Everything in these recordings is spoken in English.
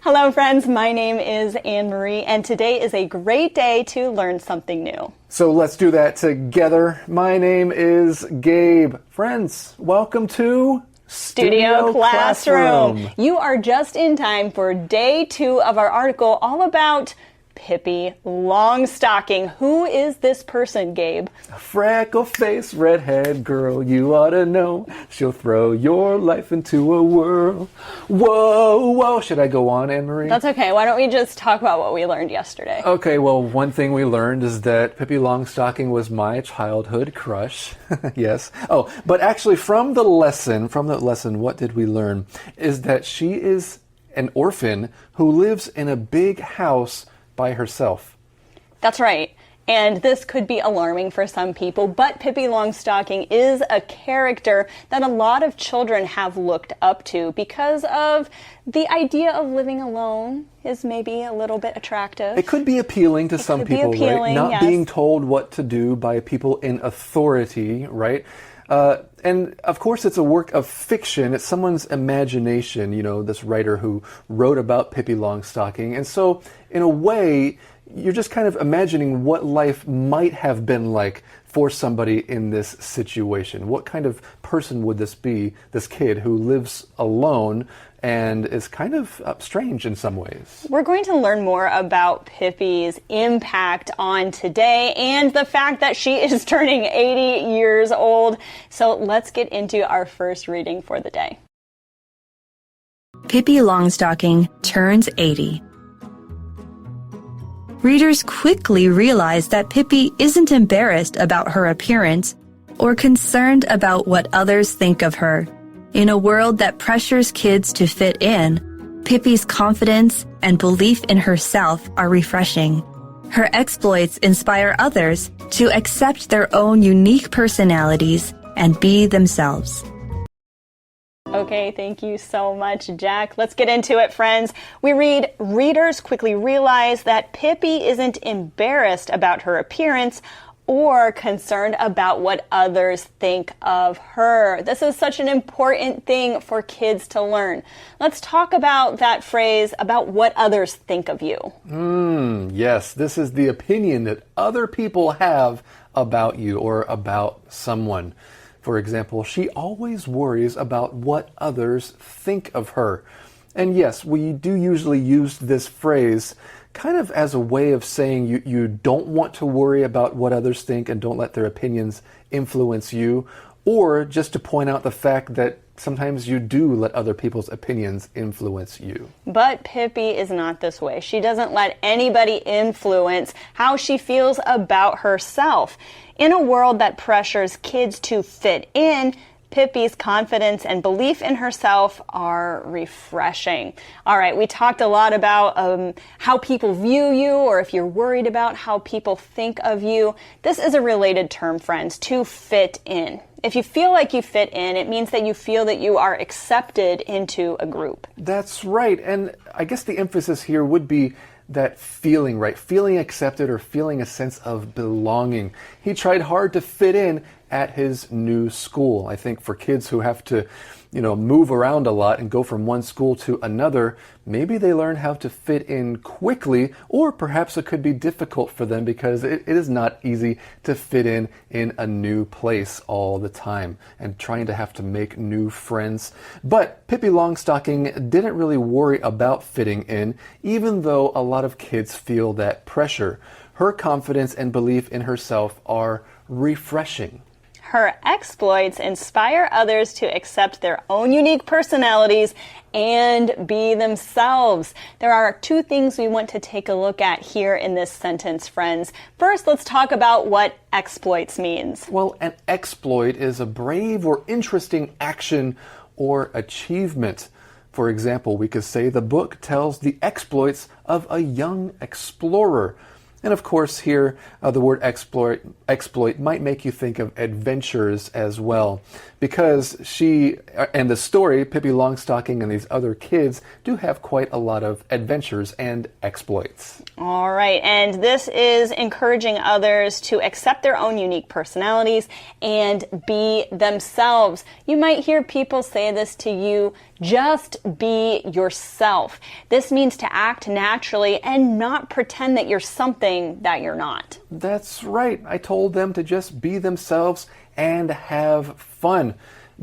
Hello friends, my name is Anne-Marie and today is a great day to learn something new. So let's do that together. My name is Gabe. Friends, welcome to Studio Classroom. You are just in time for day 2 of our article all about Pippi Longstocking. Who is this person, Gabe? A freckle-faced redhead girl, you ought to know. She'll throw your life into a whirl. Whoa, whoa. Should I go on, Anne-Marie? That's okay. Why don't we just talk about what we learned yesterday? Okay, well, one thing we learned is that Pippi Longstocking was my childhood crush. Yes. Oh, but actually from the lesson, what did we learn? Is that she is an orphan who lives in a big house by herself. That's right. And this could be alarming for some people, but Pippi Longstocking is a character that a lot of children have looked up to because of the idea of living alone is maybe a little bit attractive. It could be appealing to some people, right? Not being told what to do by people in authority, right? And of course it's a work of fiction. It's someone's imagination, you know, this writer who wrote about Pippi Longstocking. And so in a way, you're just kind of imagining what life might have been like for somebody in this situation. What kind of person would this be, this kid who lives alone and is kind of strange in some ways? We're going to learn more about Pippi's impact on today and the fact that she is turning 80 years old. So let's get into our first reading for the day. Pippi Longstocking turns 80. Readers quickly realize that Pippi isn't embarrassed about her appearance or concerned about what others think of her. In a world that pressures kids to fit in, Pippi's confidence and belief in herself are refreshing. Her exploits inspire others to accept their own unique personalities and be themselves. Okay, thank you so much, Jack. Let's get into it, friends. We read, readers quickly realize that Pippi isn't embarrassed about her appearance or concerned about what others think of her. This is such an important thing for kids to learn. Let's talk about that phrase, about what others think of you. Yes, this is the opinion that other people have about you or about someone. For example, she always worries about what others think of her. And yes, we do usually use this phrase kind of as a way of saying you don't want to worry about what others think and don't let their opinions influence you, or just to point out the fact that sometimes you do let other people's opinions influence you. But Pippi is not this way. She doesn't let anybody influence how she feels about herself. In a world that pressures kids to fit in, Pippi's confidence and belief in herself are refreshing. All right, we talked a lot about how people view you, or if you're worried about how people think of you. This is a related term, friends, to fit in. If you feel like you fit in, it means that you feel that you are accepted into a group. That's right, and I guess the emphasis here would be that feeling, right? Feeling accepted or feeling a sense of belonging. He tried hard to fit in at his new school. I think for kids who have to, move around a lot and go from one school to another, maybe they learn how to fit in quickly, or perhaps it could be difficult for them because it is not easy to fit in a new place all the time and trying to have to make new friends. But Pippi Longstocking didn't really worry about fitting in, even though a lot of kids feel that pressure. Her confidence and belief in herself are refreshing. Her exploits inspire others to accept their own unique personalities and be themselves. There are 2 things we want to take a look at here in this sentence, friends. First, let's talk about what exploits means. Well, an exploit is a brave or interesting action or achievement. For example, we could say the book tells the exploits of a young explorer. And of course here, the word exploit might make you think of adventures as well. Because she, and the story, Pippi Longstocking and these other kids do have quite a lot of adventures and exploits. All right, and this is encouraging others to accept their own unique personalities and be themselves. You might hear people say this to you Just be yourself. This means to act naturally and not pretend that you're something that you're not. That's right. I told them to just be themselves and have fun.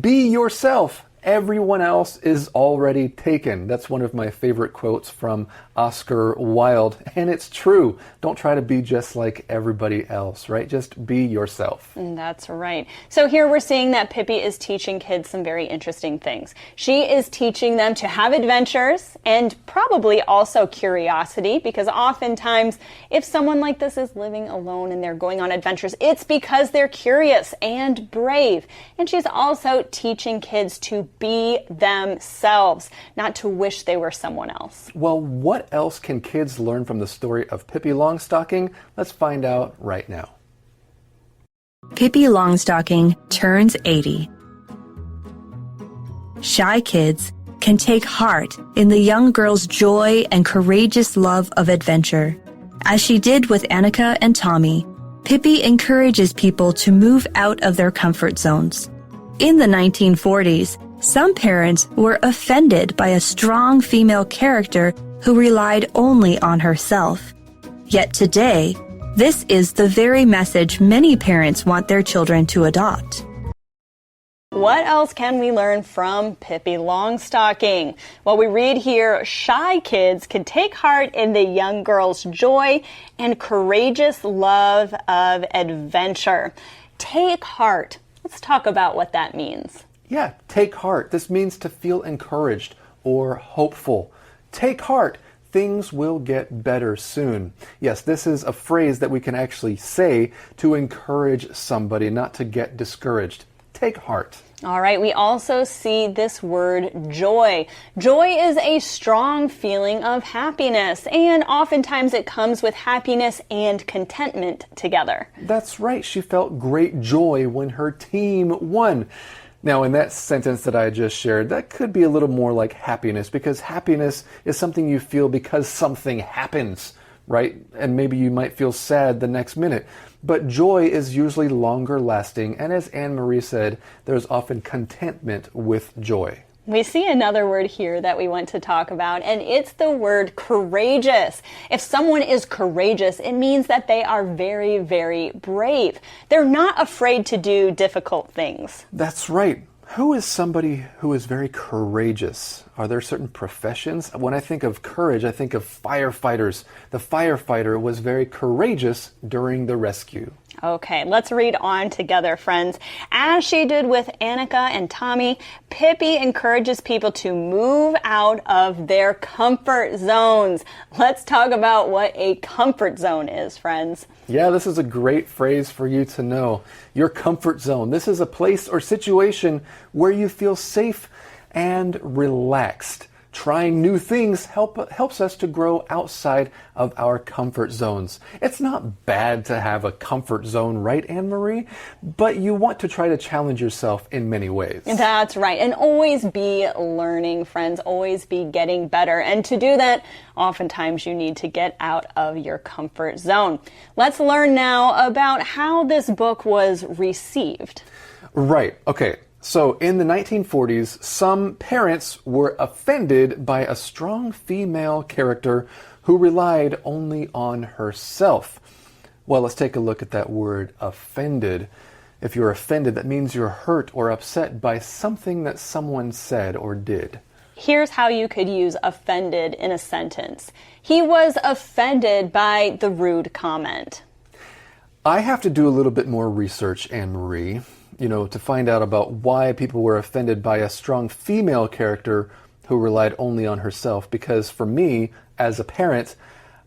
Be yourself. Everyone else is already taken. That's one of my favorite quotes from Oscar Wilde. And it's true. Don't try to be just like everybody else, right? Just be yourself. That's right. So here we're seeing that Pippi is teaching kids some very interesting things. She is teaching them to have adventures and probably also curiosity, because oftentimes if someone like this is living alone and they're going on adventures, it's because they're curious and brave. And she's also teaching kids to be themselves, not to wish they were someone else. Well, what else can kids learn from the story of Pippi Longstocking? Let's find out right now. Pippi Longstocking turns 80. Shy kids can take heart in the young girl's joy and courageous love of adventure. As she did with Annika and Tommy, Pippi encourages people to move out of their comfort zones. In the 1940s, some parents were offended by a strong female character who relied only on herself. Yet today, this is the very message many parents want their children to adopt. What else can we learn from Pippi Longstocking? Well, we read here, shy kids can take heart in the young girl's joy and courageous love of adventure. Take heart. Let's talk about what that means. Yeah, take heart. This means to feel encouraged or hopeful. Take heart. Things will get better soon. Yes, this is a phrase that we can actually say to encourage somebody, not to get discouraged. Take heart. All right, we also see this word joy. Joy is a strong feeling of happiness, and oftentimes it comes with happiness and contentment together. That's right. She felt great joy when her team won. Now, in that sentence that I just shared, that could be a little more like happiness, because happiness is something you feel because something happens, right? And maybe you might feel sad the next minute. But joy is usually longer lasting, and as Anne-Marie said, there's often contentment with joy. We see another word here that we want to talk about, and it's the word courageous. If someone is courageous, it means that they are very, very brave. They're not afraid to do difficult things. That's right. Who is somebody who is very courageous? Are there certain professions? When I think of courage, I think of firefighters. The firefighter was very courageous during the rescue. Okay, let's read on together, friends. As she did with Annika and Tommy, Pippi encourages people to move out of their comfort zones. Let's talk about what a comfort zone is, friends. Yeah, this is a great phrase for you to know. Your comfort zone. This is a place or situation where you feel safe and relaxed. Trying new things helps us to grow outside of our comfort zones. It's not bad to have a comfort zone, right, Anne-Marie? But you want to try to challenge yourself in many ways. That's right. And always be learning, friends. Always be getting better. And to do that, oftentimes you need to get out of your comfort zone. Let's learn now about how this book was received. Right. Okay. So in the 1940s, some parents were offended by a strong female character who relied only on herself. Well, let's take a look at that word, offended. If you're offended, that means you're hurt or upset by something that someone said or did. Here's how you could use offended in a sentence. He was offended by the rude comment. I have to do a little bit more research, Anne-Marie, to find out about why people were offended by a strong female character who relied only on herself. Because for me, as a parent,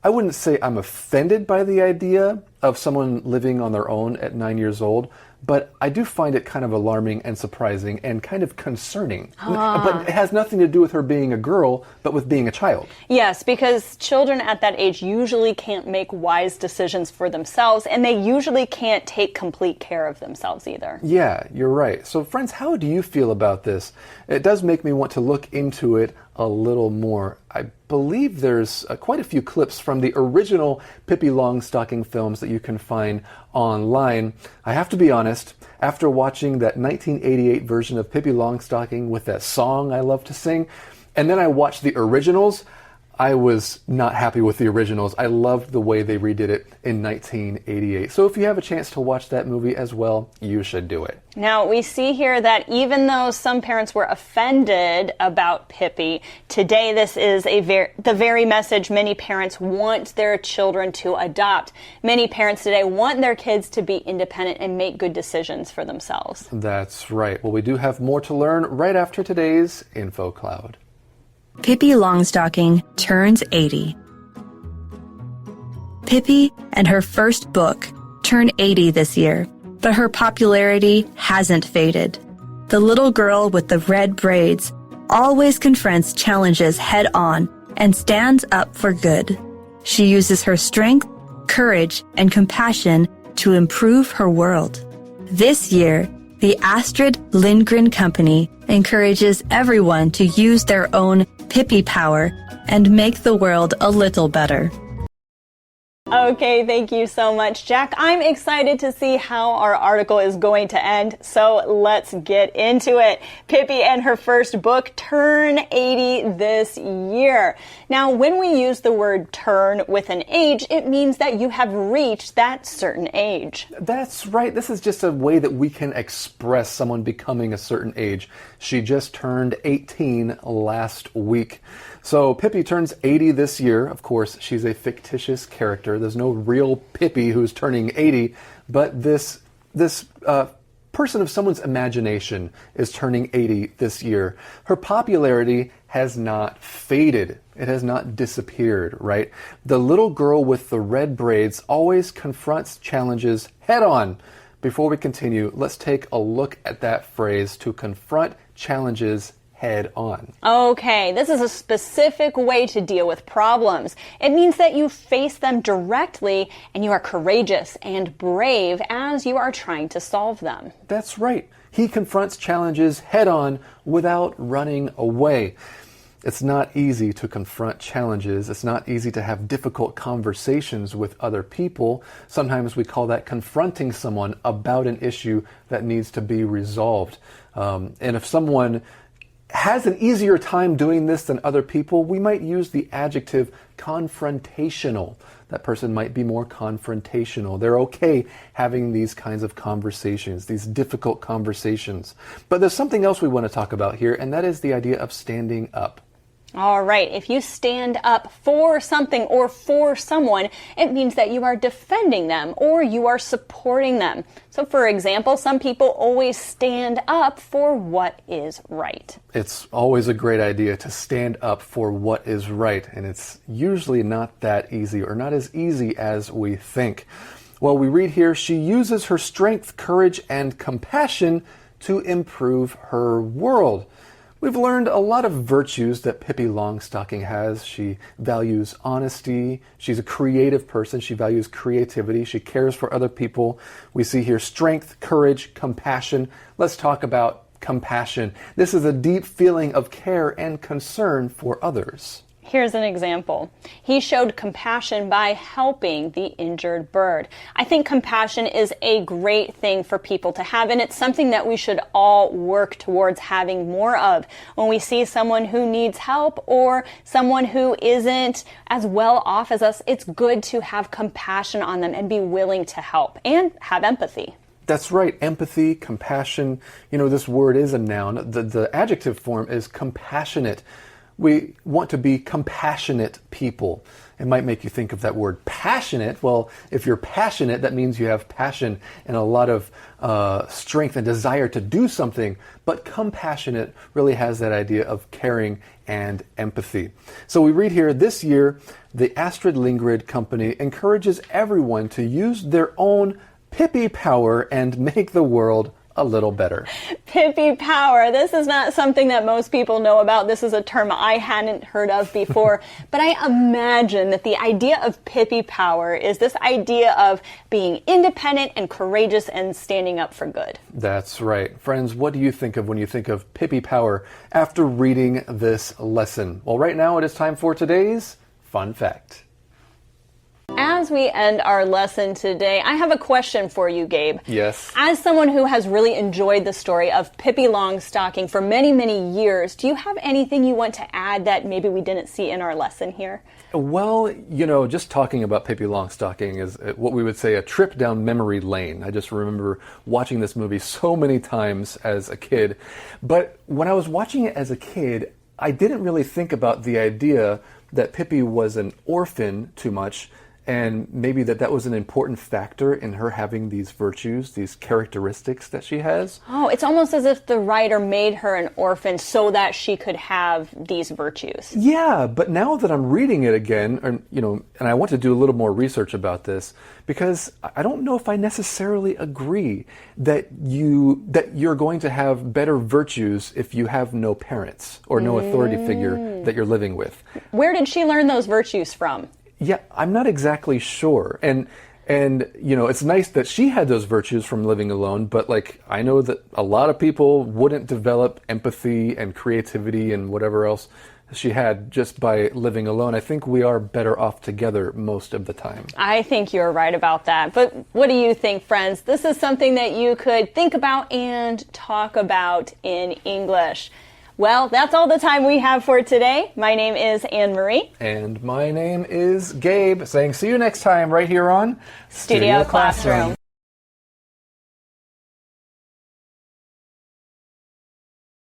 I wouldn't say I'm offended by the idea of someone living on their own at 9 years old, but I do find it kind of alarming and surprising and kind of concerning. But it has nothing to do with her being a girl, but with being a child. Yes, because children at that age usually can't make wise decisions for themselves, and they usually can't take complete care of themselves either. Yeah, you're right. So friends, how do you feel about this? It does make me want to look into it a little more. I believe there's quite a few clips from the original Pippi Longstocking films that you can find online. I have to be honest, after watching that 1988 version of Pippi Longstocking with that song I love to sing, and then I watched the originals, I was not happy with the originals. I loved the way they redid it in 1988. So if you have a chance to watch that movie as well, you should do it. Now, we see here that even though some parents were offended about Pippi, today this is the very message many parents want their children to adopt. Many parents today want their kids to be independent and make good decisions for themselves. That's right. Well, we do have more to learn right after today's Info Cloud. Pippi Longstocking turns 80. Pippi and her first book turn 80 this year, but her popularity hasn't faded. The little girl with the red braids always confronts challenges head on and stands up for good. She uses her strength, courage, and compassion to improve her world. This year, the Astrid Lindgren Company encourages everyone to use their own Pippi power and make the world a little better. Okay, thank you so much, Jack. I'm excited to see how our article is going to end, so let's get into it. Pippi and her first book turn 80 this year. Now, when we use the word turn with an age, it means that you have reached that certain age. That's right. This is just a way that we can express someone becoming a certain age. She just turned 18 last week. So Pippi turns 80 this year. Of course, she's a fictitious character. There's no real Pippi who's turning 80, but this person of someone's imagination is turning 80 this year. Her popularity has not faded. It has not disappeared, right? The little girl with the red braids always confronts challenges head on. Before we continue, let's take a look at that phrase, to confront challenges head on. Okay, this is a specific way to deal with problems. It means that you face them directly and you are courageous and brave as you are trying to solve them. That's right. He confronts challenges head on without running away. It's not easy to confront challenges. It's not easy to have difficult conversations with other people. Sometimes we call that confronting someone about an issue that needs to be resolved. And if someone has an easier time doing this than other people, we might use the adjective confrontational. That person might be more confrontational. They're okay having these kinds of conversations, these difficult conversations. But there's something else we want to talk about here, and that is the idea of standing up. All right, if you stand up for something or for someone, it means that you are defending them or you are supporting them. So for example, some people always stand up for what is right. It's always a great idea to stand up for what is right, and it's usually not that easy, or not as easy as we think. Well, we read here, she uses her strength, courage, and compassion to improve her world. We've learned a lot of virtues that Pippi Longstocking has. She values honesty. She's a creative person. She values creativity. She cares for other people. We see here strength, courage, compassion. Let's talk about compassion. This is a deep feeling of care and concern for others. Here's an example. He showed compassion by helping the injured bird. I think compassion is a great thing for people to have, and it's something that we should all work towards having more of. When we see someone who needs help or someone who isn't as well off as us, it's good to have compassion on them and be willing to help and have empathy. That's right. Empathy, compassion. You know, this word is a noun. The adjective form is compassionate. We want to be compassionate people. It might make you think of that word passionate. Well, if you're passionate, that means you have passion and a lot of strength and desire to do something. But compassionate really has that idea of caring and empathy. So we read here, this year, the Astrid Lindgren Company encourages everyone to use their own Pippi power and make the world a little better. Pippi power. This is not something that most people know about. This is a term I hadn't heard of before. But I imagine that the idea of Pippi power is this idea of being independent and courageous and standing up for good. That's right. Friends, what do you think of when you think of Pippi power after reading this lesson? Well, right now it is time for today's Fun Fact. As we end our lesson today, I have a question for you, Gabe. Yes. As someone who has really enjoyed the story of Pippi Longstocking for many, many years, do you have anything you want to add that maybe we didn't see in our lesson here? Well, just talking about Pippi Longstocking is what we would say a trip down memory lane. I just remember watching this movie so many times as a kid. But when I was watching it as a kid, I didn't really think about the idea that Pippi was an orphan too much, and maybe that was an important factor in her having these virtues, these characteristics that she has. Oh, it's almost as if the writer made her an orphan so that she could have these virtues. Yeah, but now that I'm reading it again, and I want to do a little more research about this, because I don't know if I necessarily agree that you're going to have better virtues if you have no parents or no authority figure that you're living with. Where did she learn those virtues from? Yeah, I'm not exactly sure. And it's nice that she had those virtues from living alone, but I know that a lot of people wouldn't develop empathy and creativity and whatever else she had just by living alone. I think we are better off together most of the time. I think you're right about that. But what do you think, friends? This is something that you could think about and talk about in English. Well, that's all the time we have for today. My name is Anne-Marie. And my name is Gabe, saying see you next time right here on Studio Classroom.